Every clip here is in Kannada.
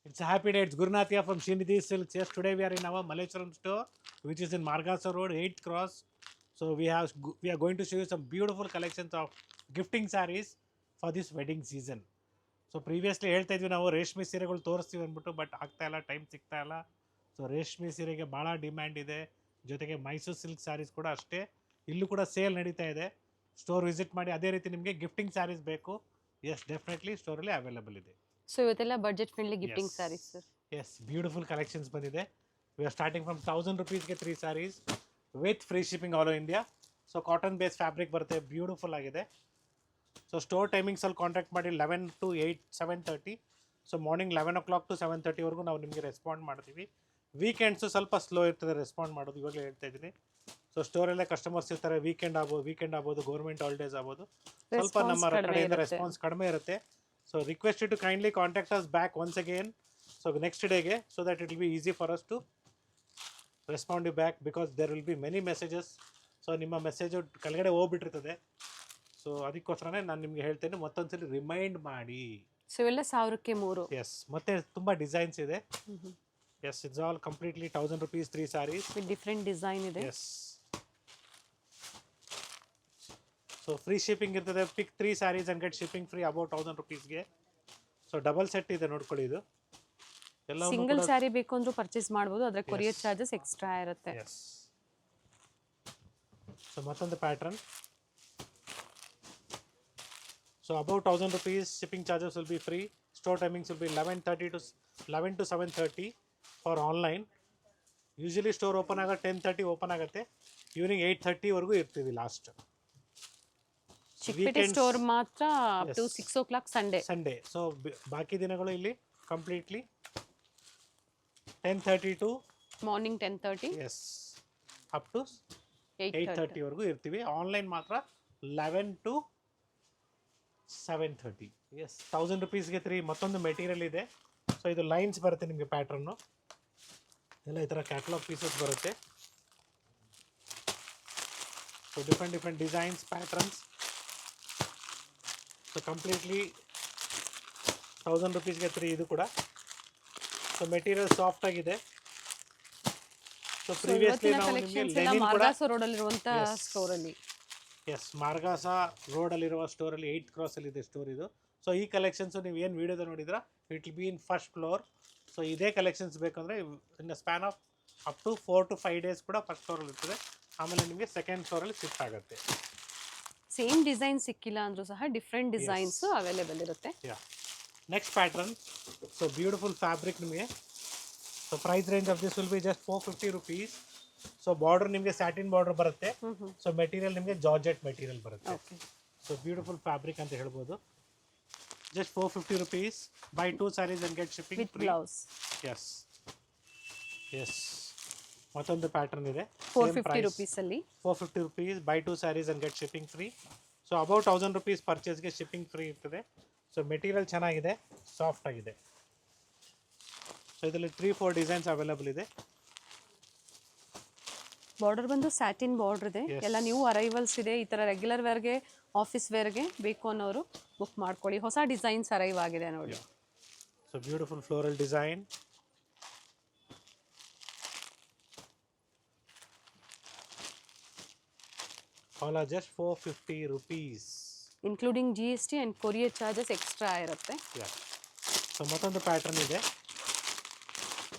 It's a happy day. It's Gurnathia from Srinidhi Silks. Yes, today we are in our Malechuram store, which is in Margasa Road, 8th Cross. So we are going to show you some beautiful collections of gifting sarees for this wedding season. So previously ಹೇಳ್ತಾ ಇದ್ವಿ ನಾವು ರೇಷ್ಮೆ ಸೀರೆಗಳು ತೋರಿಸ್ತೀವಿ ಅಂದ್ಬಿಟ್ಟು, ಬಟ್ ಆಗ್ತಾ ಇಲ್ಲ, ಟೈಮ್ ಸಿಗ್ತಾ ಇಲ್ಲ. ಸೊ ರೇಷ್ಮೆ ಸೀರೆಗೆ ಭಾಳ ಡಿಮ್ಯಾಂಡ್ ಇದೆ. ಜೊತೆಗೆ ಮೈಸೂರು ಸಿಲ್ಕ್ ಸ್ಯಾರೀಸ್ ಕೂಡ ಅಷ್ಟೇ, ಇಲ್ಲೂ ಕೂಡ ಸೇಲ್ ನಡೀತಾ ಇದೆ. ಸ್ಟೋರ್ ವಿಸಿಟ್ ಮಾಡಿ. ಅದೇ ರೀತಿ ನಿಮಗೆ ಗಿಫ್ಟಿಂಗ್ ಸ್ಯಾರೀಸ್ ಬೇಕು, ಎಸ್ ಡೆಫಿನೆಟ್ಲಿ ಸ್ಟೋರಲ್ಲಿ ಅವೈಲೇಬಲ್ ಇದೆ. ಸೊ ಇವತ್ತೆಲ್ಲ budget friendly gifting sarees sir. Yes, beautiful collections ಬಂದಿದೆ. ವಿ ಆರ್ ಸ್ಟಾರ್ಟಿಂಗ್ ಫ್ರಮ್ 1000 rupeesಗೆ 3 sarees with free shipping all over India. So cotton base fabric ಬರುತ್ತೆ, ಬ್ಯೂಟಿಫುಲ್ ಆಗಿದೆ. ಸೊ ಸ್ಟೋರ್ ಟೈಮಿಂಗ್ಸಲ್ಲಿ ಕಾಂಟ್ಯಾಕ್ಟ್ ಮಾಡಿ 11 to 8, 7:30. So morning 11 o'clock to 7:30ವರೆಗೂ ನಾವು ನಿಮಗೆ ರೆಸ್ಪಾಂಡ್ ಮಾಡ್ತೀವಿ. ವೀಕೆಂಡ್ಸು ಸ್ವಲ್ಪ ಸ್ಲೋ ಇರ್ತದೆ ರೆಸ್ಪಾಂಡ್ ಮಾಡೋದು, ಇವಾಗಲೇ ಹೇಳ್ತಾ ಇದ್ದೀನಿ. ಸೊ ಸ್ಟೋರಲ್ಲೇ ಕಸ್ಟಮರ್ಸ್ ಇರ್ತಾರೆ, ವೀಕೆಂಡ್ ಆಗ್ಬೋದು, ಗೌರ್ಮೆಂಟ್ ಹಾಲಿಡೇಸ್ ಆಗ್ಬೋದು, ಸ್ವಲ್ಪ ನಮ್ಮ ಕಡೆಯಿಂದ ರೆಸ್ಪಾನ್ಸ್ ಕಡಿಮೆ ಇರುತ್ತೆ. So request to kindly contact us back once again, so next ಡೇಗೆ, so that it will be easy for us to respond you back, because there will be many messages. So ನಿಮ್ಮ ಮೆಸೇಜು ಕೆಳಗಡೆ ಹೋಗ್ಬಿಟ್ಟಿರ್ತದೆ. ಸೊ ಅದಕ್ಕೋಸ್ಕರನೇ ನಾನು ನಿಮಗೆ ಹೇಳ್ತೇನೆ, ಮತ್ತೊಂದ್ಸಲಿ ರಿಮೈಂಡ್ ಮಾಡಿ. ಸೊ ಇವೆಲ್ಲ 1000ಕ್ಕೆ 3. ಎಸ್, ಮತ್ತೆ ತುಂಬ ಡಿಸೈನ್ಸ್ ಇದೆ. Yes, it's all completely 1000 rupees 3 sarees with different design ಇದೆ. ಎಸ್. ಸೊ ಫ್ರೀ ಶಿಪ್ಪಿಂಗ್ ಇರ್ತದೆ. Pick 3 sarees and get shipping free about 1000 rupeesಗೆ. ಸೊ ಡಬಲ್ ಸೆಟ್ ಇದೆ, ನೋಡ್ಕೊಳ್ಳಿ. ಇದು ಎಲ್ಲ ಸಿಂಗಲ್ ಸ್ಯಾರಿ ಬೇಕು ಅಂದ್ರೂ ಪರ್ಚೇಸ್ ಮಾಡ್ಬೋದು, ಅದರ ಕೊರಿಯರ್ ಚಾರ್ಜಸ್ ಎಕ್ಸ್ಟ್ರಾ ಇರುತ್ತೆ. ಎಸ್. ಸೊ ಮತ್ತೊಂದು pattern. So about 1000 rupees, shipping charges will be free. Store timings will be 11 to 7:30 for online. Usually store open ಆಗ 10:30 ಓಪನ್ ಆಗುತ್ತೆ. ಈವ್ನಿಂಗ್ 8:30 ವರೆಗೂ ಇರ್ತೀವಿ ಲಾಸ್ಟ್. ಚಿಕ್ಕಪೇಟೆ ಸ್ಟೋರ್ ಮಾತ್ರ up to 6 o'clock Sunday. So ಬಾಕಿ ದಿನಗಳು ಇಲ್ಲಿ completely 10:30 to morning 10:30. Yes, up to 8:30 ವರೆಗೂ ಇರ್ತೀವಿ. ಆನ್ಲೈನ್ ಮಾತ್ರ 11 to 7:30. ಎಸ್, 1000 rupeesಗೆ 3. ಮತ್ತೊಂದು ಮೆಟೀರಿಯಲ್ ಇದೆ. ಸೊ ಇದು ಲೈನ್ಸ್ ಬರುತ್ತೆ ನಿಮಗೆ, ಪ್ಯಾಟ್ರನ್ನು ಎಲ್ಲ ಈ ಥರ ಕ್ಯಾಟಲಾಗ್ ಪೀಸಸ್ ಬರುತ್ತೆ. So different designs, patterns. So completely 1000 rupeesಗೆ 3 ಇದು ಕೂಡ. ಸೊ ಮೆಟೀರಿಯಲ್ ಸಾಫ್ಟ್ ಆಗಿದೆ. ಸೊ ಪ್ರೀವಿಯಸ್ಲಿ ನಾವು ನಿಮಗೆ ಲೆನಿನ್ ಕೂಡ ರೋಡ್ ಅಲ್ಲಿರುವಂತ ಸ್ಟೋರ್ ಅಲ್ಲಿ, ಎಸ್, ಮಾರ್ಗಾಸ ರೋಡಲ್ಲಿರುವ ಸ್ಟೋರಲ್ಲಿ 8th Cross ಇದೆ ಸ್ಟೋರ್ ಇದು. ಸೊ ಈ ಕಲೆಕ್ಷನ್ಸು ನೀವು ಏನು ವೀಡಿಯೋದ ನೋಡಿದ್ರ, it will be in first floor. So ಇದೇ ಕಲೆಕ್ಷನ್ಸ್ ಬೇಕಂದರೆ in span of up to 4 to 5 days ಕೂಡ ಫಸ್ಟ್ ಫ್ಲೋರಲ್ಲಿ ಇರ್ತದೆ. ಆಮೇಲೆ ನಿಮಗೆ ಸೆಕೆಂಡ್ ಫ್ಲೋರಲ್ಲಿ ಶಿಫ್ಟ್ ಆಗುತ್ತೆ. ಸೇಮ್ ಡಿಸೈನ್ ಸಿಕ್ಕಿಲ್ಲ ಅಂದ್ರೂ ಸಹ ಡಿಫ್ರೆಂಟ್ ಡಿಸೈನ್ಸ್ ಅವೈಲೇಬಲ್ ಇರುತ್ತೆ. Yeah, next pattern. So beautiful fabric ನಿಮಗೆ. So price range of this will be just 450 rupees. So border ನಿಮಗೆ ಸ್ಯಾಟಿನ್ ಬಾರ್ಡರ್ ಬರುತ್ತೆ. ಸೊ ಮೆಟೀರಿಯಲ್ ನಿಮಗೆ ಜಾರ್ಜೆಟ್ ಮೆಟೀರಿಯಲ್ ಬರುತ್ತೆ. ಸೊ ಬ್ಯೂಟಿಫುಲ್ ಫ್ಯಾಬ್ರಿಕ್ ಅಂತ ಹೇಳ್ಬೋದು. Just 450 rupees. Buy 2 sarees and get shipping with free. Blouse. Yes. ಮತ್ತೊಂದು ಪ್ಯಾಟರ್ನ್ ಇದೆ, 450 rupees ಅಲ್ಲಿ. 450 rupees. Buy 2 sarees and get shipping free. So about 1000 rupees ಪರ್ಚೇಸ್ಗೆ ಶಿಪ್ಪಿಂಗ್ ಫ್ರೀ ಇರ್ತದೆ. ಸೊ ಮೆಟೀರಿಯಲ್ ಚೆನ್ನಾಗಿದೆ, ಸಾಫ್ಟ್ ಆಗಿದೆ. ಸೊ ಇದರಲ್ಲಿ 3-4 ಡಿಸೈನ್ಸ್ ಅವೈಲೇಬಲ್ ಇದೆ. ಬಾರ್ಡರ್ ಬಂದು ಸ್ಯಾಟಿನ್ ಬಾರ್ಡರ್ ಇದೆ. ಎಲ್ಲ ನ್ಯೂ ಅರೈವಲ್ಸ್ ಇದೆ. ಈ ತರ ರೆಗ್ಯುಲರ್ ವೇರ್ಗೆ, ಆಫೀಸ್ ವೇರ್ಗೆ ಬೇಕು ಅನ್ನೋರು ಬುಕ್ ಮಾಡ್ಕೊಳ್ಳಿ. ಹೊಸ ಡಿಸೈನ್ಸ್ ಅರೈವ್ ಆಗಿದೆ ನೋಡಿ. So beautiful floral design. All are just 450 rupees. Including GST and courier charges extra ಇರುತ್ತೆ. ಸೊ ಮತ್ತೊಂದು ಪ್ಯಾಟರ್ನ್ ಇದೆ.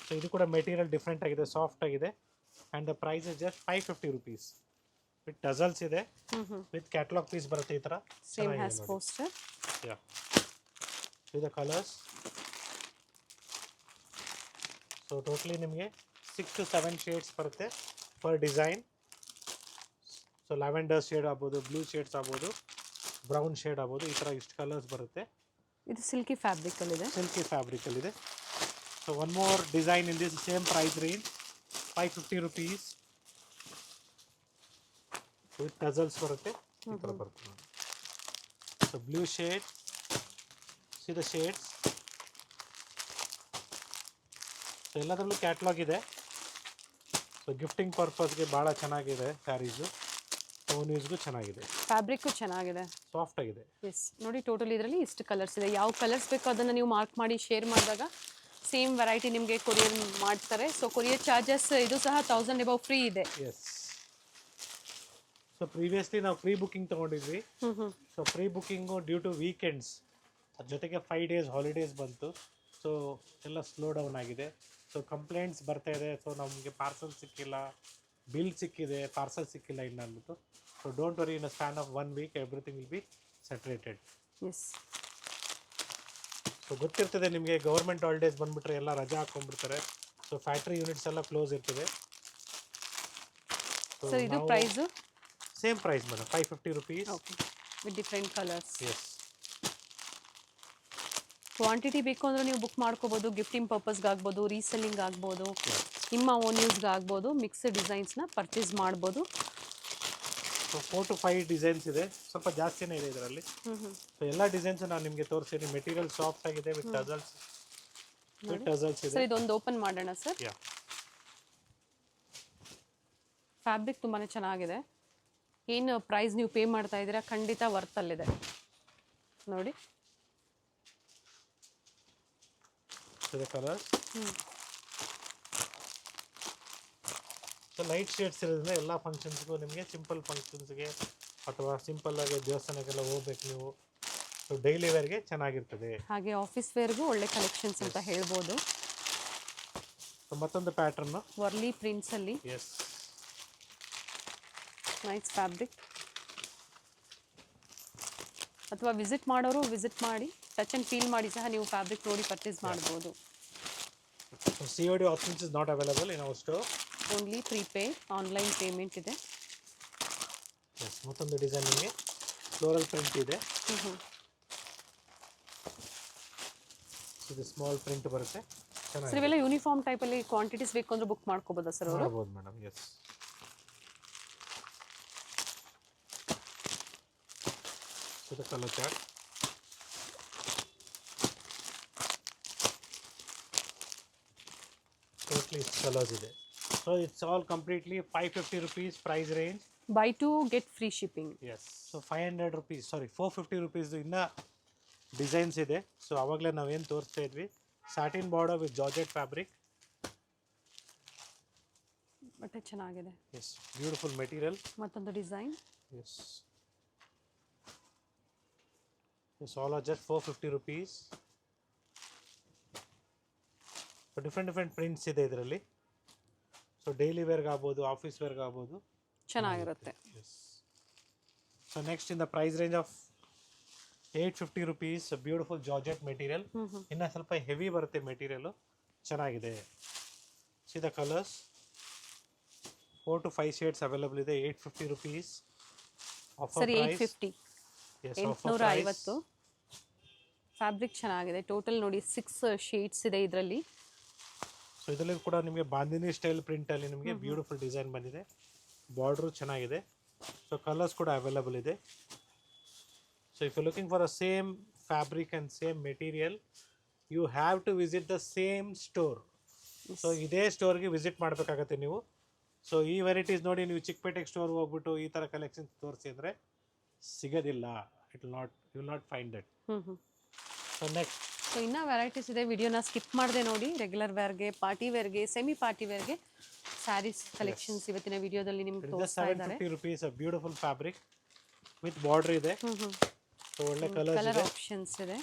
ಸೊ ಇದು ಕೂಡ ಮೆಟೀರಿಯಲ್ ಡಿಫ್ರೆಂಟ್ ಆಗಿದೆ, ಸಾಫ್ಟ್ ಆಗಿದೆ. And the price is just 550 rupees. With tassels ಇದೆ, ವಿತ್ ಕ್ಯಾಟಲಾಗ್ ಪೀಸ್ ಬರುತ್ತೆ ಈ ಥರ. Same has poster. Ya, with the colours. So totally ನಿಮಗೆ 6 to 7 ಶೇಡ್ಸ್ ಬರುತ್ತೆ per design. So lavender shade ಆಗ್ಬೋದು, ಬ್ಲೂ ಶೇಡ್ಸ್ ಆಗ್ಬೋದು, ಬ್ರೌನ್ ಶೇಡ್ ಆಗ್ಬೋದು, ಈ ಥರ ಇಷ್ಟು ಕಲರ್ಸ್ ಬರುತ್ತೆ. ಇದು ಸಿಲ್ಕಿ ಫ್ಯಾಬ್ರಿಕಲ್ಲಿದೆ. ಸಿಲ್ಕಿ ಫ್ಯಾಬ್ರಿಕಲ್ಲಿದೆ. So one more design in this same price range, 550 rupees. With tassels ಬರುತ್ತೆ, ಈ ಥರ ಬರುತ್ತೆ ನೋಡಿ. So blue shade, see the shades. So ಎಲ್ಲದರಲ್ಲೂ ಕ್ಯಾಟ್ಲಾಗ್ ಇದೆ. ಸೊ ಗಿಫ್ಟಿಂಗ್ ಪರ್ಪಸ್ಗೆ ಭಾಳ ಚೆನ್ನಾಗಿದೆ ಸ್ಯಾರೀಸು. ಓನ್ ಯೂಸ್ಗೂ ಚೆನ್ನಾಗಿದೆ. ಫ್ಯಾಬ್ರಿಕ್ಕು ಚೆನ್ನಾಗಿದೆ, ಸಾಫ್ಟ್ ಆಗಿದೆ. ಎಸ್ ನೋಡಿ, ಟೋಟಲ್ ಇದರಲ್ಲಿ ಇಷ್ಟು ಕಲರ್ಸ್ ಇದೆ. ಯಾವ ಕಲರ್ಸ್ ಬೇಕೋ ಅದನ್ನು ನೀವು ಮಾರ್ಕ್ ಮಾಡಿ ಶೇರ್ ಮಾಡಿದಾಗ ಸೇಮ್ ವೆರೈಟಿ ನಿಮಗೆ ಕೊರಿಯರ್ ಮಾಡ್ತಾರೆ. ಸೊ ಕೊರಿಯರ್ ಚಾರ್ಜಸ್ ಇದು ಸಹ 1000 ಎಬವ್ ಫ್ರೀ ಇದೆ. ಎಸ್. ಸೊ ಪ್ರೀವಿಯಸ್ಲಿ ನಾವು ಪ್ರೀ ಬುಕಿಂಗ್ ತೊಗೊಂಡಿದ್ವಿ. So pre booking due to weekends, ಅದ್ರ ಜೊತೆಗೆ 5 days ಹಾಲಿಡೇಸ್ ಬಂತು. ಸೊ ಎಲ್ಲ ಸ್ಲೋ ಡೌನ್ ಆಗಿದೆ. ಸೊ ಕಂಪ್ಲೇಂಟ್ಸ್ ಬರ್ತಾ ಇದೆ. ಸೊ ನಮಗೆ ಪಾರ್ಸಲ್ ಸಿಕ್ಕಿಲ್ಲ, ಬಿಲ್ ಸಿಕ್ಕಿದೆ, ಪಾರ್ಸಲ್ ಸಿಕ್ಕಿಲ್ಲ ಇನ್ನು ಅಂದ್ಬಿಟ್ಟು. So don't worry, in a span of 1 week everything will be sorted. Yes. So ಗೊತ್ತಿರ್ತದೆ ನಿಮಗೆ, ಗೌರ್ಮೆಂಟ್ ಹಾಲಿಡೇಸ್ ಬಂದುಬಿಟ್ರೆ ಎಲ್ಲ ರಜಾ ಹಾಕ್ಕೊಂಡ್ಬಿಡ್ತಾರೆ. ಸೊ ಫ್ಯಾಕ್ಟ್ರಿ ಯೂನಿಟ್ಸ್ ಎಲ್ಲ ಕ್ಲೋಸ್ ಇರ್ತದೆ. ಸರ್ ಇದು price same price madam, 550 rupees. Okay, with different colours. Yes. Quantity ಬೇಕು ಅಂದರೆ ನೀವು ಬುಕ್ ಮಾಡ್ಕೋಬೋದು. ಗಿಫ್ಟಿಂಗ್ ಪರ್ಪಸ್ಗೆ ಆಗ್ಬೋದು, ರೀಸೆಲ್ಲಿಂಗ್ ಆಗ್ಬೋದು, ನಿಮ್ಮ ಓನ್ ಯೂಸ್ಗೆ ಆಗ್ಬೋದು. ಮಿಕ್ಸ್ಡ್ ಡಿಸೈನ್ಸ್ನ ಪರ್ಚೇಸ್ ಮಾಡ್ಬೋದು. ಸೊ 4 to 5 ಡಿಸೈನ್ಸ್ ಇದೆ, ಸ್ವಲ್ಪ ಜಾಸ್ತಿನೇ ಇದೆ ಇದರಲ್ಲಿ. ಸೊ ಎಲ್ಲ ಡಿಸೈನ್ಸ್ ನಾನು ನಿಮಗೆ ತೋರಿಸ್ತೀನಿ. ಮೆಟೀರಿಯಲ್ ಸಾಫ್ಟ್ ಆಗಿದೆ, ವಿತ್ ಟಸಲ್ಸ್ ಇದೆ. ಸರ್ ಇದೊಂದು ಓಪನ್ ಮಾಡೋಣ ಸರ್. ಫ್ಯಾಬ್ರಿಕ್ ತುಂಬಾ ಚೆನ್ನಾಗಿದೆ. ಏನು ಪ್ರೈಸ್ ನೀವು ಪೇ ಮಾಡ್ತಾ ಇದ್ದೀರಾ ಖಂಡಿತ ವರ್ತಲ್ಲಿದೆ ನೋಡಿ. ಕಲರ್ ಸೊ ಲೈಟ್ ಶೇಡ್ಸ್ ಇರೋದ್ರಿಂದ ಎಲ್ಲ ಫಂಕ್ಷನ್ಸ್ಗೂ ನಿಮಗೆ, ಸಿಂಪಲ್ ಫಂಕ್ಷನ್ಸ್ಗೆ ಅಥವಾ ಸಿಂಪಲ್ ಆಗಿ ದೇವಸ್ಥಾನಕ್ಕೆಲ್ಲ ಹೋಗ್ಬೇಕು ನೀವು, ಸೊ ಡೈಲಿ ವೇರ್ಗೆ ಚೆನ್ನಾಗಿರ್ತದೆ. ಹಾಗೆ ಆಫೀಸ್ ವೇರ್ಗೂ ಒಳ್ಳೆ ಕಲೆಕ್ಷನ್ಸ್ ಅಂತ ಹೇಳ್ಬೋದು. ಸೊ ಮತ್ತೊಂದು ಪ್ಯಾಟರ್ನ್ ವರ್ಲಿ ಪ್ರಿಂಟ್ಸ್ ಅಲ್ಲಿ. ಎಸ್. Nice fabric. ಅಥವಾ ವಿಸಿಟ್ ಮಾಡೋರು ವಿಸಿಟ್ ಮಾಡಿ ಟಚ್ ಆ್ಯಂಡ್ ಫೀಲ್ ಮಾಡಿ ಸಹ ನೀವು ಫ್ಯಾಬ್ರಿಕ್ ನೋಡಿ ಪರ್ಚೇಸ್ ಮಾಡ್ಬೋದು. COD options is not available in our store. Only prepaid online payment ಇದೆ. ಎಸ್. ಮತ್ತೊಂದು ಡಿಸೈನ್ ನಿಮಗೆ ಫ್ಲೋರಲ್ ಪ್ರಿಂಟ್ ಇದೆ. ಇದು ಸ್ಮಾಲ್ ಪ್ರಿಂಟ್ ಬರುತ್ತೆ. ಸರ್ ಇವೆಲ್ಲ ಯೂನಿಫಾರ್ಮ್ ಟೈಪಲ್ಲಿ ಕ್ವಾಂಟಿಟೀಸ್ ಬೇಕು ಅಂದ್ರೆ ಬುಕ್ ಮಾಡ್ಕೋಬೋದಾ ಸರ್ ಅವರು? ಮಾಡ್ಬೋದು ಮೇಡಮ್. ಎಸ್. ಇದು ಕಲರ್ ಚಾರ್ಟ್. ಟೋಟ್ಲಿ ಕಲರ್ಸ್ ಇದೆ. So it's all completely 550 rupees price range. Buy two get free shipping. Yes. So 500 rupees, sorry 450 rupees ಇನ್ನೂ ಡಿಸೈನ್ಸ್ ಇದೆ. ಸೊ ಆವಾಗಲೇ ನಾವೇನು ತೋರಿಸ್ತಾ ಇದ್ವಿ, satin border with georgette fabric. ಬಟ್ಟೆ ಚೆನ್ನಾಗಿದೆ. ಎಸ್. Beautiful material. ಮತ್ತೊಂದು design. Yes. It's all are just 450 rupees. So different prints ಇದೆ ಇದರಲ್ಲಿ. ಸೊ ಡೈಲಿ ವೇರ್ಗೆ ಆಗ್ಬೋದು, ಆಫೀಸ್ ವೇರ್ಗೆ ಆಗ್ಬೋದು, ಚೆನ್ನಾಗಿರುತ್ತೆ. Yes. So next in the price range of 850 rupees, beautiful georgette material. ಇನ್ನು ಸ್ವಲ್ಪ ಹೆವಿ ಬರುತ್ತೆ ಮೆಟೀರಿಯಲು, ಚೆನ್ನಾಗಿದೆ. See the colours, 4 to 5 shades available ಇದೆ. 850 rupees. ಸರಿ 850. 850. ಫ್ಯಾಬ್ರಿಕ್ ಚೆನ್ನಾಗಿದೆ. ಟೋಟಲ್ ನೋಡಿ 6 ಶೇಡ್ಸ್ ಇದೆ ಇದರಲ್ಲಿ. ಸೊ ಇದರಲ್ಲಿ ಕೂಡ ನಿಮಗೆ ಬಾಂದಿನಿ ಸ್ಟೈಲ್ ಪ್ರಿಂಟಲ್ಲಿ ನಿಮಗೆ ಬ್ಯೂಟಿಫುಲ್ ಡಿಸೈನ್ ಬಂದಿದೆ. ಬಾರ್ಡ್ರು ಚೆನ್ನಾಗಿದೆ. ಸೊ ಕಲರ್ಸ್ ಕೂಡ ಅವೈಲಬಲ್ ಇದೆ. So if you looking for a same fabric and same material, you have to visit the same store. So ಇದೇ ಸ್ಟೋರ್ಗೆ ವಿಸಿಟ್ ಮಾಡಬೇಕಾಗತ್ತೆ ನೀವು. ಸೊ ಈ ವೆರೈಟೀಸ್ ನೋಡಿ ನೀವು ಚಿಕ್ಕಪೇಟೆಗೆ ಸ್ಟೋರ್ಗೆ ಹೋಗ್ಬಿಟ್ಟು ಈ ಥರ ಕಲೆಕ್ಷನ್ಸ್ ತೋರಿಸಿ ಅಂದರೆ ಸಿಗೋದಿಲ್ಲ. You will not find that. So next, so ಇನ್ನೂ ವೆರೈಟೀಸ್ ಇದೆ. ವಿಡಿಯೋನ ಸ್ಕಿಪ್ ಮಾಡದೆ ನೋಡಿ. ರೆಗ್ಯುಲರ್ ವೇರ್ಗೆ, ಪಾರ್ಟಿ ವೇರ್ಗೆ, ಸೆಮಿ ಪಾರ್ಟಿ ವೇರ್ಗೆ ಸ್ಯಾರೀಸ್ ಕಲೆಕ್ಷನ್ಸ್ ಇವತ್ತಿನ ವಿಡಿಯೋದಲ್ಲಿ ನಿಮ್ಗೆ ತೋರಿಸ್ತಾ ಇದ್ದಾರೆ. 750 rupees beautiful fabric with border ಇದೆ. ಸೊ ಒಳ್ಳೆ ಕಲರ್ ಆಪ್ಷನ್ಸ್ ಇದೆ.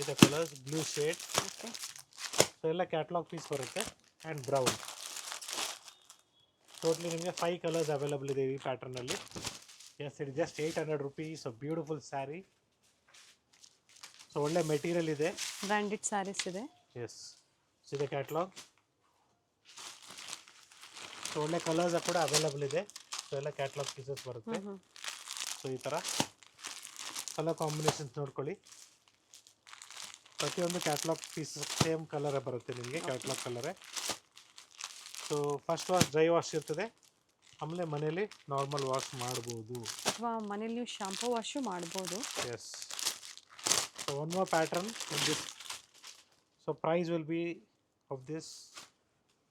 ಇದೆ colours blue shade. Okay. So ಎಲ್ಲ ಕ್ಯಾಟಲಾಗ್ ಪೀಸ್ ಬರುತ್ತೆ ಆ್ಯಂಡ್ ಬ್ರೌನ್. ಟೋಟ್ಲಿ ನಿಮಗೆ 5 ಕಲರ್ಸ್ ಅವೈಲಬಲ್ ಇದೆ ಈ ಪ್ಯಾಟರ್ನಲ್ಲಿ. Yes, it just 800 rupees. Beautiful sari. So ಒಳ್ಳೆ ಮೆಟೀರಿಯಲ್ ಇದೆ. ಬ್ರ್ಯಾಂಡೆಡ್ ಸ್ಯಾರೀಸ್ ಇದೆ. ಎಸ್. ಇದೆ ಕ್ಯಾಟಲಾಗ್. ಸೊ ಒಳ್ಳೆ ಕಲರ್ಸ್ ಕೂಡ ಅವೈಲಬಲ್ ಇದೆ. ಸೊ ಎಲ್ಲ ಕ್ಯಾಟಲಾಗ್ ಪೀಸಸ್ ಬರುತ್ತೆ. ಸೊ ಈ ಥರ ಕಲರ್ ಕಾಂಬಿನೇಷನ್ಸ್ ನೋಡ್ಕೊಳ್ಳಿ. ಪ್ರತಿಯೊಂದು ಕ್ಯಾಟಲಾಗ್ ಪೀಸ್ ಸೇಮ್ ಕಲರೇ ಬರುತ್ತೆ ನಿಮಗೆ, ಕ್ಯಾಟಲಾಗ್ ಕಲರೇ. So first wash dry wash ಇರ್ತದೆ, ಆಮೇಲೆ ಮನೇಲಿ ನಾರ್ಮಲ್ ವಾಶ್ ಮಾಡ್ಬೋದು, ಅಥವಾ ಮನೇಲಿ ನೀವು ಶಾಂಪೂ ವಾಶು ಮಾಡ್ಬೋದು. Yes. So one more pattern in this. So price will be of this.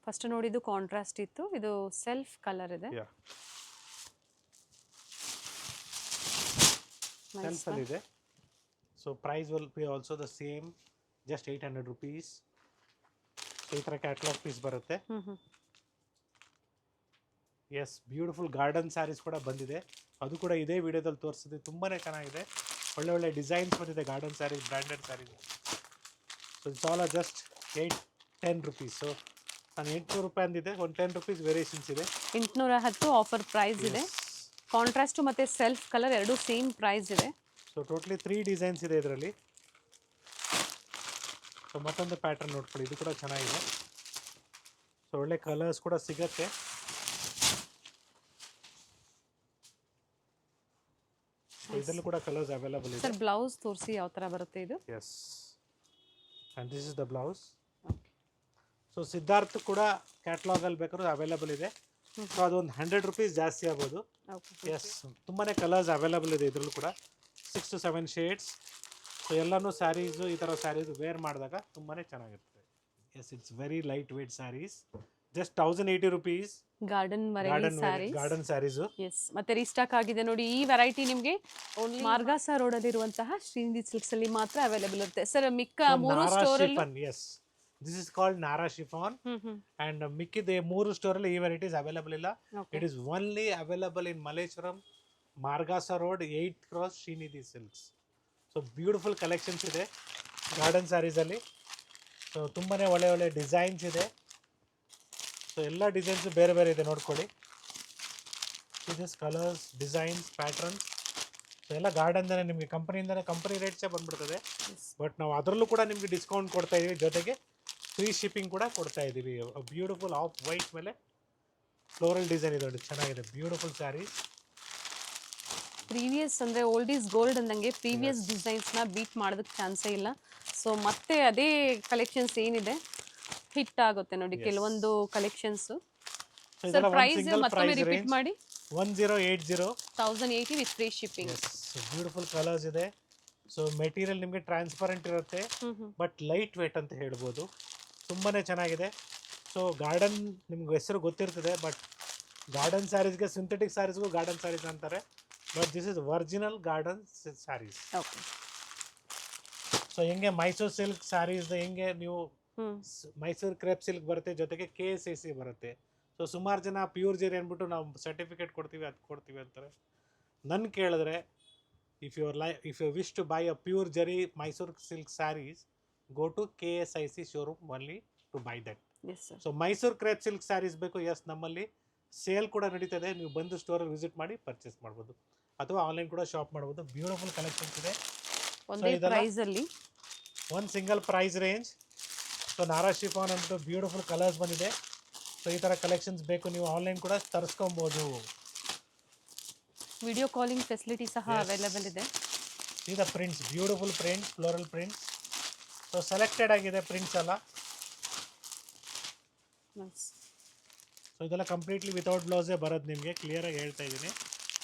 First ನೋಡಿದ್ದು ಕಾಂಟ್ರಾಸ್ಟ್ ಇತ್ತು, ಇದು ಸೆಲ್ಫ್ ಕಲರ್ ಇದೆ. ಸೆಲ್ಫ್ ಅಲ್ಲಿ ಇದೆ. So price will be also the same just 800 rupees. So ಈ ಥರ ಕ್ಯಾಟ್ಲಾಗ್ ಪೀಸ್ ಬರುತ್ತೆ. ಎಸ್, ಬ್ಯೂಟಿಫುಲ್ ಗಾರ್ಡನ್ ಸ್ಯಾರೀಸ್ ಕೂಡ ಬಂದಿದೆ. ಅದು ಕೂಡ ಇದೇ ವಿಡಿಯೋದಲ್ಲಿ ತೋರಿಸಿದೆ. ತುಂಬಾ ಚೆನ್ನಾಗಿದೆ, ಒಳ್ಳೆ ಒಳ್ಳೆ ಡಿಸೈನ್ಸ್ ಬಂದಿದೆ garden sarees, branded sarees. So it's all just 810 rupees. So ನಾನು 800 ರೂಪಾಯಿ ಅಂದಿದೆ, ಒಂದು 10 ರುಪೀಸ್ ವೇರಿಯೇಷನ್ಸ್ ಇದೆ. 810 ಆಫರ್ ಪ್ರೈಸ್ ಇದೆ. ಕಾಂಟ್ರಾಸ್ಟ್ ಮತ್ತು ಸೆಲ್ಫ್ ಕಲರ್ ಎರಡೂ ಸೇಮ್ ಪ್ರೈಸ್ ಇದೆ. ಸೊ ಟೋಟಲಿ 3 ಡಿಸೈನ್ಸ್ ಇದೆ ಇದರಲ್ಲಿ. ಸೊ ಮತ್ತೊಂದು ಪ್ಯಾಟರ್ನ್ ನೋಡ್ಕೊಳ್ಳಿ, ಇದು ಕೂಡ ಚೆನ್ನಾಗಿದೆ. ಸೊ ಒಳ್ಳೆ ಕಲರ್ಸ್ ಕೂಡ ಸಿಗತ್ತೆ. ಸೊ ಇದರಲ್ಲೂ ಕೂಡ ಕಲರ್ಸ್ ಅವೈಲಬಲ್ ಇದೆ. ಸರ್ ಬ್ಲೌಸ್ ತೋರಿಸಿ ಯಾವ ಥರ ಬರುತ್ತೆ ಇದು. Yes, and this is the blouse. So Siddharth ಕೂಡ ಕ್ಯಾಟ್ಲಾಗಲ್ಲಿ ಬೇಕಾದ್ರೂ ಅವೈಲಬಲ್ ಇದೆ. ಸೊ ಅದೊಂದು 100 ರುಪೀಸ್ ಜಾಸ್ತಿ ಆಗ್ಬೋದು. ಎಸ್, ತುಂಬಾ ಕಲರ್ಸ್ ಅವೈಲಬಲ್ ಇದೆ ಇದರಲ್ಲೂ ಕೂಡ, 6 to 7 ಶೇಡ್ಸ್. ಸೊ ಎಲ್ಲನೂ ಸ್ಯಾರೀಸು, ಈ ಥರ ಸ್ಯಾರೀಸ್ ವೇರ್ ಮಾಡಿದಾಗ ತುಂಬಾ ಚೆನ್ನಾಗಿರ್ತದೆ. Yes, it's very light weight sarees, just 1080 rupees. Garden garden sarees. Yes, ಮತ್ತೆ ರೀಸ್ಟಾಕ್ ಆಗಿದೆ ನೋಡಿ. ಈ ವೆರೈಟಿ ನಿಮಗೆ ಮಾರ್ಗಾಸ ರೋಡ್ ಅಲ್ಲಿ ಇರುವಂತಹ ಶ್ರೀನಿಧಿ ಸಿಲ್ಕ್ಸ್ ಅಲ್ಲಿ ಮಾತ್ರ ಅವೈಲೇಬಲ್ ಇರುತ್ತೆ. ಸರ್ ಮಿಕ್ಕ ಮೂರು ಸ್ಟೋರ್ ಅಲ್ಲಿ, yes, this is called Nara chiffon. And ಮಿಕ್ಕಿದ 3 ಸ್ಟೋರ್ ಅಲ್ಲಿ ಈ ವೆರೈಟೀಸ್ ಅವೈಲಬಲ್ ಇಲ್ಲ. It is only available in Malleshwaram, Margosa Road, 8th cross, Srinidhi Silks. So beautiful collections ಇದೆ ಗಾರ್ಡನ್ ಸ್ಯಾರೀಸ್ ಅಲ್ಲಿ. ಸೊ ತುಂಬಾ ಒಳ್ಳೆ ಒಳ್ಳೆ ಡಿಸೈನ್ಸ್ ಇದೆ. ಸೊ ಎಲ್ಲ ಡಿಸೈನ್ಸು ಬೇರೆ ಬೇರೆ ಇದೆ ನೋಡ್ಕೊಳ್ಳಿ. This colours, designs, patterns. So ಎಲ್ಲ ಗಾರ್ಡನ್ದೇ ನಿಮಗೆ ಕಂಪನಿಯಿಂದನೇ, ಕಂಪನಿ ರೇಟ್ಸೇ ಬಂದ್ಬಿಡ್ತದೆ. ಬಟ್ ನಾವು ಅದರಲ್ಲೂ ಕೂಡ ನಿಮಗೆ ಡಿಸ್ಕೌಂಟ್ ಕೊಡ್ತಾ ಇದೀವಿ, ಜೊತೆಗೆ ಫ್ರೀ ಶಿಪ್ಪಿಂಗ್ ಕೂಡ ಕೊಡ್ತಾ ಇದ್ದೀವಿ. ಬ್ಯೂಟಿಫುಲ್ ಆಫ್ ವೈಟ್ ಮೇಲೆ ಫ್ಲೋರಲ್ ಡಿಸೈನ್ ಇದೆ ನೋಡಿ, ಚೆನ್ನಾಗಿದೆ. ಬ್ಯೂಟಿಫುಲ್ ಸ್ಯಾರೀಸ್. ಪ್ರೀವಿಯಸ್ ಅಂದರೆ ಓಲ್ಡ್ ಈಸ್ ಗೋಲ್ಡ್ ಅಂದಂಗೆ ಪ್ರೀವಿಯಸ್ ಡಿಸೈನ್ಸ್ನ ಬೀಟ್ ಮಾಡೋದಕ್ಕೆ ಚಾನ್ಸೇ ಇಲ್ಲ. ಸೊ ಮತ್ತೆ ಅದೇ ಕಲೆಕ್ಷನ್ಸ್ ಏನಿದೆ ಹಿಟ್ ಆಗುತ್ತೆ ನೋಡಿ ಕೆಲವೊಂದು ಕಲೆಕ್ಷನ್ಸ್. ಸರ್ ಪ್ರೈಸ್ ಮತ್ತೊಮ್ಮೆ ರಿಪೀಟ್ ಮಾಡಿ. 1080 with free shipping. Beautiful colours ಇದೆ. ಸೊ ಮೆಟೀರಿಯಲ್ ನಿಮಗೆ ಟ್ರಾನ್ಸ್ಪರೆಂಟ್ ಇರುತ್ತೆ, ಬಟ್ ಲೈಟ್ ವೇಟ್ ಅಂತ ಹೇಳ್ಬೋದು. ತುಂಬಾ ಚೆನ್ನಾಗಿದೆ. ಸೊ ಗಾರ್ಡನ್ ನಿಮ್ಗೆ ಹೆಸರು ಗೊತ್ತಿರ್ತದೆ, ಬಟ್ ಗಾರ್ಡನ್ ಸ್ಯಾರೀಸ್ಗೆ, ಸಿಂಥೆಟಿಕ್ ಸ್ಯಾರೀಸ್ಗೂ ಗಾರ್ಡನ್ ಸ್ಯಾರೀಸ್ ಅಂತಾರೆ, but this is original Garden sarees. So ಹೆಂಗೆ ಮೈಸೂರು ಸಿಲ್ಕ್ ಸ್ಯಾರೀಸ್ ಹೆಂಗೆ ನೀವು ಮೈಸೂರು ಕ್ರೇಪ್ ಸಿಲ್ಕ್ ಬರುತ್ತೆ, ಜೊತೆಗೆ KSAC ಬರುತ್ತೆ. ಸೊ ಸುಮಾರು ಜನ ಪ್ಯೂರ್ ಜೆರಿ ಅಂದ್ಬಿಟ್ಟು ನಾವು ಸರ್ಟಿಫಿಕೇಟ್ ಕೊಡ್ತೀವಿ, ಅದು ಕೊಡ್ತೀವಿ ಅಂತಾರೆ. ನನ್ನ ಕೇಳಿದ್ರೆ, if you wish to buy a pure zari Mysore silk sarees, go to KSIC showroom only to buy that. So Mysore crepe silk sarees ಬೇಕು, ಎಸ್, ನಮ್ಮಲ್ಲಿ ಸೇಲ್ ಕೂಡ ನಡೀತದೆ. ನೀವು ಬಂದು ಸ್ಟೋರಲ್ಲಿ ವಿಸಿಟ್ ಮಾಡಿ ಪರ್ಚೇಸ್ ಮಾಡ್ಬೋದು, ಅಥವಾ ಆನ್ಲೈನ್ ಕೂಡ ಶಾಪ್ ಮಾಡ್ಬೋದು. ಬ್ಯೂಟಿಫುಲ್ ಕಲೆಕ್ಷನ್ಸ್ ಇದೆ. ಒಂದು ಸಿಂಗಲ್ ಪ್ರೈಸ್ ರೇಂಜ್. ಸೊ ನಾರಾ ಶಿಫಾನ್ ಅಂದ್ಬಿಟ್ಟು ಬ್ಯೂಟಿಫುಲ್ ಕಲರ್ಸ್ ಬಂದಿದೆ. ಸೊ ಈ ಥರ ಕಲೆಕ್ಷನ್ಸ್ ಬೇಕು, ನೀವು ಆನ್ಲೈನ್ ಕೂಡ ತರಿಸ್ಕೊಬೋದು. ವಿಡಿಯೋ ಕಾಲಿಂಗ್ ಫೆಸಿಲಿಟಿ ಸಹ ಅವೈಲೇಬಲ್ ಇದೆ. ಇದು prints, beautiful prints, floral prints. So selected ಆಗಿದೆ ಪ್ರಿಂಟ್ಸ್ ಎಲ್ಲ. ಸೊ ಇದೆಲ್ಲ ಕಂಪ್ಲೀಟ್ಲಿ ವಿತೌಟ್ ಬ್ಲೌಸೇ ಬರೋದು ನಿಮಗೆ, ಕ್ಲಿಯರಾಗಿ ಹೇಳ್ತಾ ಇದ್ದೀನಿ.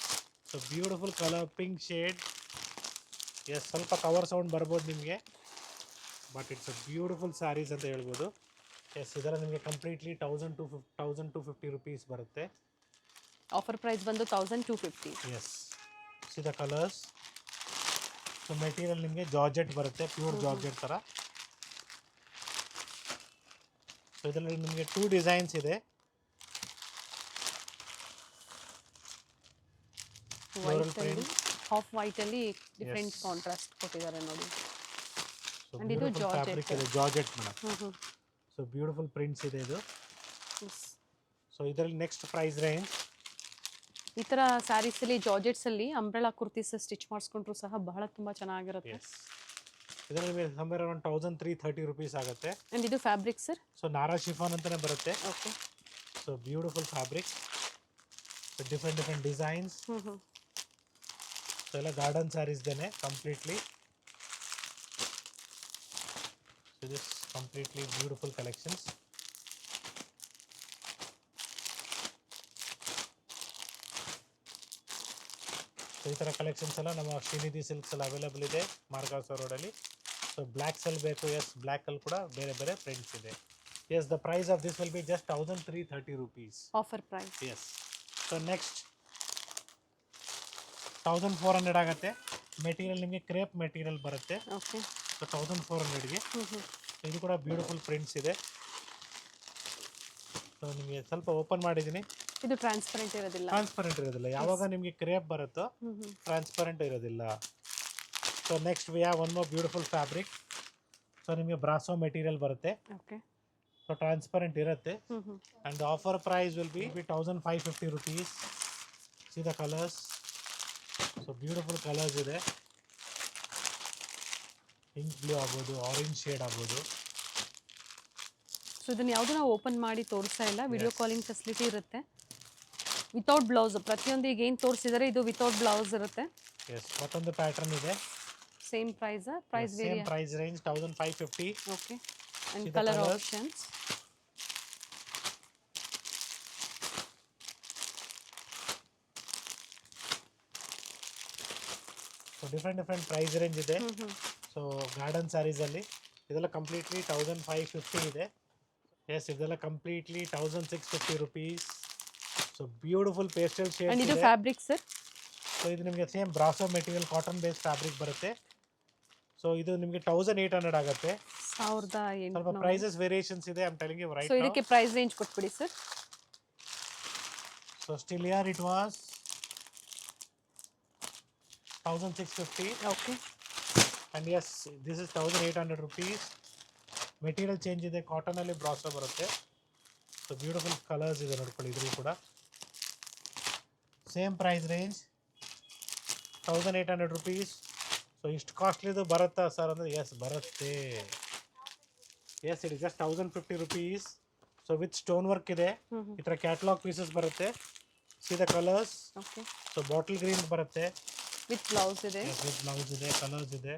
So beautiful colour, pink shade. Yes, ಸ್ವಲ್ಪ ಕವರ್ ಸೌಂಡ್ ಬರ್ಬೋದು ನಿಮಗೆ, but it's a beautiful sarees ಅಂತ ಹೇಳ್ಬೋದು. ಎಸ್, ಇದೆಲ್ಲ ನಿಮಗೆ ಕಂಪ್ಲೀಟ್ಲಿ 1250 ರುಪೀಸ್ ಬರುತ್ತೆ. ಆಫರ್ ಪ್ರೈಸ್ ಬಂದು 1250. Yes, see the colours. So material ನಿಮಗೆ ಜಾರ್ಜೆಟ್ ಬರುತ್ತೆ, ಪ್ಯೂರ್ ಜಾರ್ಜೆಟ್ ಥರ. ಸೊ ಇದರಲ್ಲಿ ನಿಮಗೆ 2 ಡಿಸೈನ್ಸ್ ಇದೆ. ಆಫ್ ವೈಟ್ ಅಲ್ಲಿ ಡಿಫರೆಂಟ್ ಕಾಂಟ್ರಾಸ್ಟ್ ಕೊಟ್ಟಿದ್ದಾರೆ ನೋಡಿ. ಸೊ ಬ್ಯೂಟಿಫುಲ್ ಫ್ಯಾಬ್ರಿಕ್ ಇದೆ, georgette madam. So beautiful prints ಇದೆ ಇದು. ಸೊ ಇದರಲ್ಲಿ ನೆಕ್ಸ್ಟ್ ಪ್ರೈಸ್ ರೇಂಜ್, ಈ ಥರ ಸ್ಯಾರೀಸಲ್ಲಿ ಜಾರ್ಜೆಟ್ಸಲ್ಲಿ ಅಂಬ್ರೆಲಾ ಕುರ್ತೀಸ್ ಸ್ಟಿಚ್ ಮಾಡಿಸ್ಕೊಂಡ್ರು ಸಹ ಬಹಳ ತುಂಬ ಚೆನ್ನಾಗಿರುತ್ತೆ. ಇದರಲ್ಲಿ ಸಮ್ವೇರ್ ಅರೌಂಡ್ 1330 ರುಪೀಸ್ ಆಗುತ್ತೆ. ಆ್ಯಂಡ್ ಇದು ಫ್ಯಾಬ್ರಿಕ್ ಸರ್? ಸೊ ನಾರಾ ಶಿಫಾನ್ ಅಂತಲೇ ಬರುತ್ತೆ. Okay. So beautiful fabric, different designs. So ಎಲ್ಲ ಗಾರ್ಡನ್ ಸ್ಯಾರೀಸ್ದೇನೆ completely. So this completely beautiful collections. So ಈ ಥರ ಕಲೆಕ್ಷನ್ಸ್ ಎಲ್ಲ ನಮ್ಮ ಶ್ರೀನಿಧಿ ಸಿಲ್ಕ್ಸ್ ಎಲ್ಲ ಅವೈಲೇಬಲ್ ಇದೆ ಮಾರ್ಗಾಸ ರೋಡಲ್ಲಿ. ಸೊ ಬ್ಲ್ಯಾಕ್ಸಲ್ಲಿ ಬೇಕು, ಎಸ್, ಬ್ಲ್ಯಾಕಲ್ಲಿ ಕೂಡ ಬೇರೆ ಬೇರೆ ಪ್ರಿಂಟ್ಸ್ ಇದೆ. Yes, the price of this will be just 1330 rupees. Offer price. Yes. So next 1400 ಆಗುತ್ತೆ. ಮೆಟೀರಿಯಲ್ ನಿಮಗೆ ಕ್ರೇಪ್ ಮೆಟೀರಿಯಲ್ ಬರುತ್ತೆ. ಓಕೆ. ಸೊ 1400ಗೆ. ಇದು ಕೂಡ ಬ್ಯೂಟಿಫುಲ್ ಪ್ರಿಂಟ್ಸ್ ಇದೆ. ಸೊ ನಿಮಗೆ ಸ್ವಲ್ಪ ಓಪನ್ ಮಾಡಿದ್ದೀನಿ. ಇದು ಟ್ರಾನ್ಸ್ಪರೆಂಟ್ ಇರೋದಿಲ್ಲ. ಯಾವಾಗ ನಿಮಗೆ ಕ್ರೇಪ್ ಬರುತ್ತೋ ಟ್ರಾನ್ಸ್ಪರೆಂಟ್ ಇರೋದಿಲ್ಲ. So next we have one more beautiful fabric. So ನಿಮಗೆ ಬ್ರಾಸೋ ಮೆಟೀರಿಯಲ್ ಬರುತ್ತೆ. ಓಕೆ. ಸೊ ಟ್ರಾನ್ಸ್ಪರೆಂಟ್ ಇರುತ್ತೆ. And the offer price will be 1550 rupees. See the colours. So beautiful colours ಇದೆ. ಪಿಂಕ್ ಬ್ಲೂ ಆಗ್ಬೋದು, ಆರೆಂಜ್ ಶೇಡ್ ಆಗ್ಬೋದು. ಸೊ ಇದನ್ನ ಯಾವುದು ನಾವು ಓಪನ್ ಮಾಡಿ ತೋರಿಸ್ತಾ ಇಲ್ಲ, ವಿಡಿಯೋ ಕಾಲಿಂಗ್ ಫೆಸಿಲಿಟಿ ಇರುತ್ತೆ. ವಿತೌಟ್ ಬ್ಲೌಸ್ ಪ್ರತಿಯೊಂದು ಈಗ ಏನು ತೋರಿಸಿದರೆ ಇದು ವಿತೌಟ್ ಬ್ಲೌಸ್ ಇರುತ್ತೆ. ಎಸ್, ಮತ್ತೊಂದು ಪ್ಯಾಟರ್ನ್ ಇದೆ. Same price same price range 1550. Okay. And colour options. So different price range ಇದೆ. ಸೊ ಗಾರ್ಡನ್ ಸ್ಯಾರೀಸಲ್ಲಿ ಇದೆಲ್ಲ ಕಂಪ್ಲೀಟ್ಲಿ 1550 ಇದೆ. ಎಸ್, ಇದೆಲ್ಲ completely 1650 rupees. So beautiful pastel shade. ಇದು ಫ್ಯಾಬ್ರಿಕ್ ಸರ್. ಸೊ ಇದು ನಿಮಗೆ same brasso material cotton base fabric ಬರುತ್ತೆ. ಸೊ ಇದು ನಿಮಗೆ 1800 ಆಗುತ್ತೆ. 1800. ಸ್ವಲ್ಪ ಪ್ರೈಸಸ್ ವೇರಿಯೇಷನ್ಸ್ ಇದೆ. I am telling you right now. So ಇದಕ್ಕೆ ಪ್ರೈಸ್ ರೇಂಜ್ ಕೊಟ್ಬಿಡಿ sir. So still here it was 1650. Okay. And yes, this is 1800 rupees. Material change ಇದೆ. ಕಾಟನಲ್ಲಿ ಬ್ರಾಸೋ ಬರುತ್ತೆ. ಸೊ ಬ್ಯೂಟಿಫುಲ್ ಕಲರ್ಸ್ ಇದೆ ನೋಡ್ಕೊಳ್ಳಿ. ಇದ್ರಲ್ಲಿ ಕೂಡ same price range 1800 rupees. So ಇಷ್ಟು ಕಾಸ್ಟ್ಲಿದು ಬರುತ್ತಾ ಸರ್ ಅಂದರೆ ಎಸ್ ಬರುತ್ತೆ. Yes, it is just 1050 rupees. So with stone work ಇದೆ. ಈ ಥರ ಕ್ಯಾಟಲಾಗ್ ಪೀಸಸ್ ಬರುತ್ತೆ. See the colours. Okay. So bottle green ಬರುತ್ತೆ. ವಿತ್ ಬ್ಲೌಸ್ ಇದೆ. ವಿತ್ ಬ್ಲೌಸ್ ಇದೆ. ಕಲರ್ಸ್ ಇದೆ.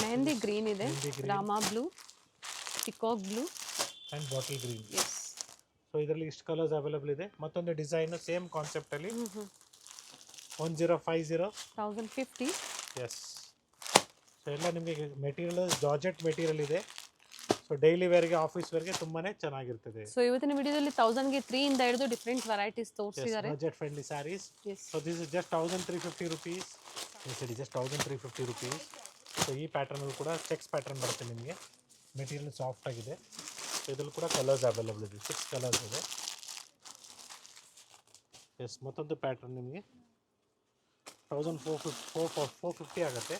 ಮೆಹಂದಿ ಗ್ರೀನ್ ಇದೆ, Rama blue, peacock blue and bottle green. Yes. So ಇದರಲ್ಲಿ ಇಷ್ಟು ಕಲರ್ಸ್ ಅವೈಲೇಬಲ್ ಇದೆ. ಮತ್ತೊಂದು ಡಿಸೈನ್ ಸೇಮ್ ಕಾನ್ಸೆಪ್ಟಲ್ಲಿ 1050. 1050. ಎಸ್. ಸೊ ಎಲ್ಲ ನಿಮಗೆ ಮೆಟೀರಿಯಲ್ ಜಾರ್ಜೆಟ್ ಮೆಟೀರಿಯಲ್ ಇದೆ. ಸೊ ಡೈಲಿ ವೇರ್ಗೆ, ಆಫೀಸ್ ವೇರ್ಗೆ ತುಂಬಾ ಚೆನ್ನಾಗಿರ್ತದೆ. ಸೊ ಇವತ್ತಿನ ವಿಡಿಯೋದಲ್ಲಿ 1000ಗೆ 3 ಇಂದ ಹಿಡಿದು ಡಿಫ್ರೆಂಟ್ ವೆರೈಟೀಸ್ ತೋರಿಸಿದ್ದಾರೆ. Budget friendly saris. So this is just 1350 rupees. Yes, it is just 1350 rupees. So ಈ ಪ್ಯಾಟರ್ನಲ್ಲಿ ಕೂಡ ಚೆಕ್ಸ್ ಪ್ಯಾಟರ್ನ್ ಬರುತ್ತೆ ನಿಮಗೆ. ಮೆಟೀರಿಯಲ್ ಸಾಫ್ಟ್ ಆಗಿದೆ. ಸೊ ಇದರಲ್ಲಿ ಕೂಡ ಕಲರ್ಸ್ ಅವೈಲೇಬಲ್ ಇದೆ. 6 ಕಲರ್ಸ್ ಇದೆ. ಎಸ್, ಮತ್ತೊಂದು ಪ್ಯಾಟರ್ನ್ ನಿಮಗೆ 1450 ಆಗುತ್ತೆ.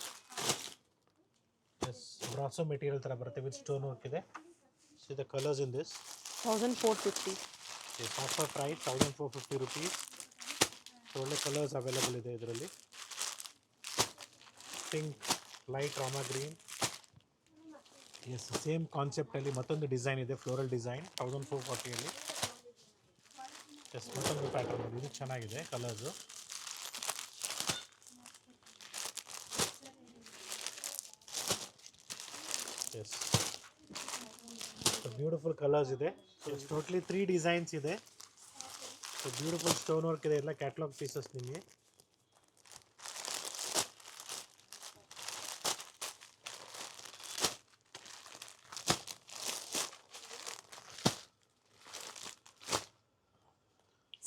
ಎಸ್, ಬ್ರಾಸೋ ಮೆಟೀರಿಯಲ್ ಥರ ಬರುತ್ತೆ ವಿತ್ ಸ್ಟೋನ್ ವರ್ಕ್ ಇದೆ. So the colours in this 1450. Yes, offer price 1450 rupees. So ಒಳ್ಳೆ ಕಲರ್ಸ್ ಅವೈಲೇಬಲ್ ಇದೆ ಇದರಲ್ಲಿ. Pink, light rama green. Yes, same ಕಾನ್ಸೆಪ್ಟಲ್ಲಿ ಮತ್ತೊಂದು ಡಿಸೈನ್ ಇದೆ, ಫ್ಲೋರಲ್ ಡಿಸೈನ್ 1440ಅಲ್ಲಿ. ಎಸ್, ಮತ್ತೊಂದು ಪ್ಯಾಟರ್ನ್ ಇದೆ. ಇದು ಚೆನ್ನಾಗಿದೆ colours. Yes, so beautiful colours ಇದೆ. ಎಸ್, ಟೋಟ್ಲಿ 3 ಡಿಸೈನ್ಸ್ ಇದೆ. ಸೊ ಬ್ಯೂಟಿಫುಲ್ ಸ್ಟೋನ್ ವರ್ಕ್ ಇದೆ. ಎಲ್ಲ ಕ್ಯಾಟಲಾಗ್ ಪೀಸಸ್ ನಿಮಗೆ.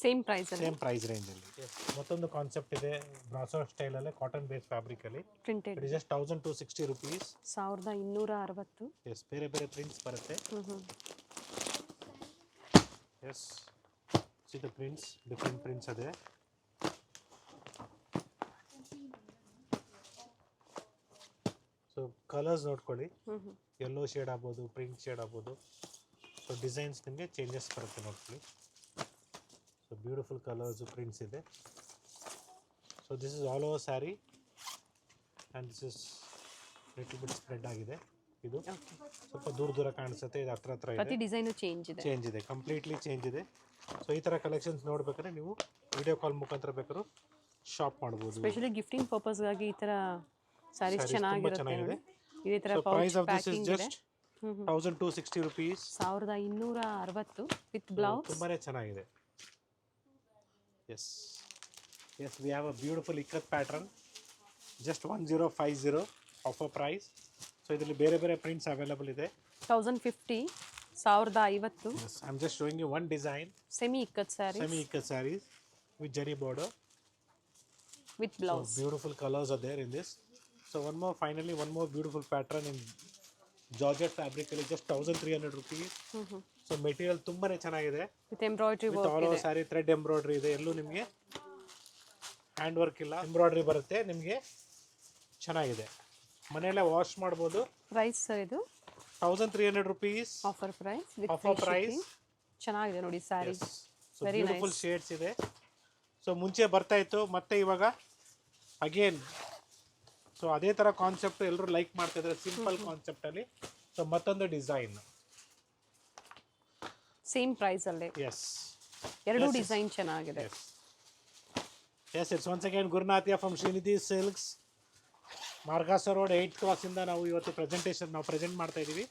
ಸೇಮ್ ಪ್ರೈಸ್ ರೇಂಜಲ್ಲಿ. ಮತ್ತೊಂದು ಕಾನ್ಸೆಪ್ಟ್ ಇದೆ ಬ್ರಾಸೋ ಸ್ಟೈಲಲ್ಲಿ, ಕಾಟನ್ ಬೇಸ್ ಫ್ಯಾಬ್ರಿಕಲ್ಲಿ. Printed. It is just 1260 rupees. 1260. Yes, ಬೇರೆ ಪ್ರಿಂಟ್ಸ್ ಬರುತ್ತೆ. Yes, see the prints, different prints ಅದೇ. ಸೊ ಕಲರ್ಸ್ ನೋಡ್ಕೊಳ್ಳಿ. ಯೆಲ್ಲೋ ಶೇಡ್ ಆಗ್ಬೋದು, ಪ್ರಿಂಟ್ ಶೇಡ್ ಆಗ್ಬೋದು. ಸೊ ಡಿಸೈನ್ಸ್ ನಿಮಗೆ ಚೇಂಜಸ್ ಬರುತ್ತೆ ನೋಡ್ಕೊಳ್ಳಿ. ಸೊ ಬ್ಯೂಟಿಫುಲ್ ಕಲರ್ಸು, ಪ್ರಿಂಟ್ಸ್ ಇದೆ. So this is all over saree and this is little bit spread ಆಗಿದೆ. ಇದು ಸ್ವಲ್ಪ ದೂರ ಕಾಣಿಸುತ್ತೆ. ಇದು ಹತ್ರ ಪ್ರತಿ ಇದೆ. ಡಿಸೈನು ಚೇಂಜ್ ಇದೆ. ಕಂಪ್ಲೀಟ್ಲಿ ಚೇಂಜ್ ಇದೆ. ಸೊ ಈ ಥರ ಕಲೆಕ್ಷನ್ಸ್ ನೋಡ್ಬೇಕಾದ್ರೆ ನೀವು ವಿಡಿಯೋ ಕಾಲ್ ಮುಖಾಂತರ ಬೇಕಾದ್ರೂ ಶಾಪ್ ಮಾಡ್ಬೋದು. ಸ್ಪೆಷಲಿ ಗಿಫ್ಟಿಂಗ್ ಪರ್ಪಸ್ಗಾಗಿ ಈ ಥರ ಸ್ಯಾರೀಸ್ ಚೆನ್ನಾಗಿರುತ್ತೆ. ಇದೇ ಥರ price of this is just 1260 rupees. 1260 with blouse. ತುಂಬಾನೇ ಚೆನ್ನಾಗಿದೆ. Yes, we have a beautiful ikat pattern. Just 1050 offer price. So ಇದರಲ್ಲಿ ಬೇರೆ ಪ್ರಿಂಟ್ಸ್ ಅವೈಲೇಬಲ್ ಇದೆ. 1050. 1050. Yes, I'm just showing you one design. Semi ikat sarees with jari border. With blouse. So beautiful colors are there in this. So one more beautiful pattern in georgette ಫ್ಯಾಬ್ರಿಕಲ್ಲಿ ಜಸ್ಟ್ 1300 ರುಪೀಸ್. ಸೊ ಮೆಟೀರಿಯಲ್ ತುಂಬಾನೇ ಚೆನ್ನಾಗಿದೆ. With embroidery with all over saree thread embroidery ಇದೆ. ಎಲ್ಲೂ ನಿಮಗೆ ಹ್ಯಾಂಡ್ ವರ್ಕ್ ಇಲ್ಲ, ಎಂಬ್ರಾಯ್ಡ್ರಿ ಬರುತ್ತೆ ನಿಮಗೆ. ಚೆನ್ನಾಗಿದೆ, ಮನೆಯಲ್ಲೇ ವಾಶ್ ಮಾಡ್ಬೋದು. ಪ್ರೈಸ್ ಸರ್ ಇದು 1300 rupees offer price with offer price. ಚೆನ್ನಾಗಿದೆ ನೋಡಿ ಸ್ಯಾರಿ, ವೆರಿ ಬ್ಯೂಟಿಫುಲ್ ಶೇಡ್ಸ್ ಇದೆ. ಸೊ ಮುಂಚೆ ಬರ್ತಾ ಇತ್ತು, ಮತ್ತೆ ಇವಾಗ ಅಗೇನ್ ಸೊ ಅದೇ ಥರ ಕಾನ್ಸೆಪ್ಟ್ ಎಲ್ಲರೂ ಲೈಕ್ ಮಾಡ್ತಾ ಇದ್ದಾರೆ, ಸಿಂಪಲ್ ಕಾನ್ಸೆಪ್ಟಲ್ಲಿ. ಸೊ ಮತ್ತೊಂದು ಡಿಸೈನ್ ಸೇಮ್ ಪ್ರೈಸ್ ಅಲ್ಲೇ. ಎಸ್, ಎರಡು ಡಿಸೈನ್ ಚೆನ್ನಾಗಿದೆ. Yes, it's once again Gurunathiya from Srinidhi Silks, Margosa Road 8th ಕ್ರಾಸಿಂದ ನಾವು ಇವತ್ತು ಪ್ರೆಸೆಂಟ್ ಮಾಡ್ತಾ ಇದ್ದೀವಿ.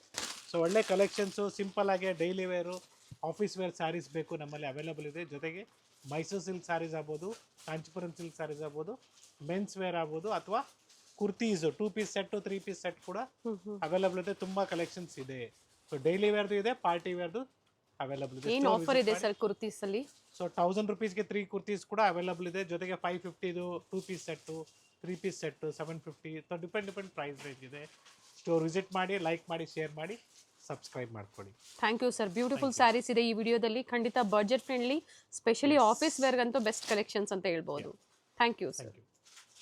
ಸೊ ಒಳ್ಳೆ ಕಲೆಕ್ಷನ್ಸು, ಸಿಂಪಲ್ ಆಗಿ daily wear, office wear sarees ಬೇಕು ನಮ್ಮಲ್ಲಿ ಅವೈಲೇಬಲ್ ಇದೆ. ಜೊತೆಗೆ ಮೈಸೂರು ಸಿಲ್ಕ್ ಸ್ಯಾರೀಸ್ ಆಗ್ಬೋದು, ಕಾಂಚೀಪುರಂ ಸಿಲ್ಕ್ ಸ್ಯಾರೀಸ್ ಆಗ್ಬೋದು, ಮೆನ್ಸ್ ವೇರ್ ಆಗ್ಬೋದು, ಅಥವಾ kurtis 2 piece set 3 piece set ಕೂಡ ಅವೈಲೇಬಲ್ ಇದೆ. ತುಂಬ ಕಲೆಕ್ಷನ್ಸ್ ಇದೆ. ಸೊ ಡೈಲಿ ವೇರ್ದು ಇದೆ, ಪಾರ್ಟಿ ವೇರ್ದು ಅವೈಲೇಬಲ್ ಇದೆ. ಏನು ಆಫರ್ ಇದೆ ಸರ್ ಕುರ್ತೀಸ್ ಅಲ್ಲಿ? ಸೊ 1000 ರುಪೀಸ್ಗೆ 3 ಕುರ್ತೀಸ್ ಕೂಡ ಅವೈಲೇಬಲ್ ಇದೆ. ಜೊತೆಗೆ 550 2 piece set, 3 piece set 750. So depend price range ಇದೆ. ಸ್ಟೋರ್ ವಿಸಿಟ್ ಮಾಡಿ, ಲೈಕ್ ಮಾಡಿ, ಶೇರ್ ಮಾಡಿ, ಸಬ್ಸ್ಕ್ರೈಬ್ ಮಾಡ್ಕೊಳ್ಳಿ. Thank you sir. Beautiful sarees ಇದೆ ಈ ವಿಡಿಯೋದಲ್ಲಿ. ಖಂಡಿತ ಬಜೆಟ್ ಫ್ರೆಂಡ್ಲಿ, ಸ್ಪೆಷಲಿ ಆಫೀಸ್ ವೇರ್ಗಂತೂ ಬೆಸ್ಟ್ ಕಲೆಕ್ಷನ್ಸ್ ಅಂತ ಹೇಳ್ಬೋದು. Thank you sir.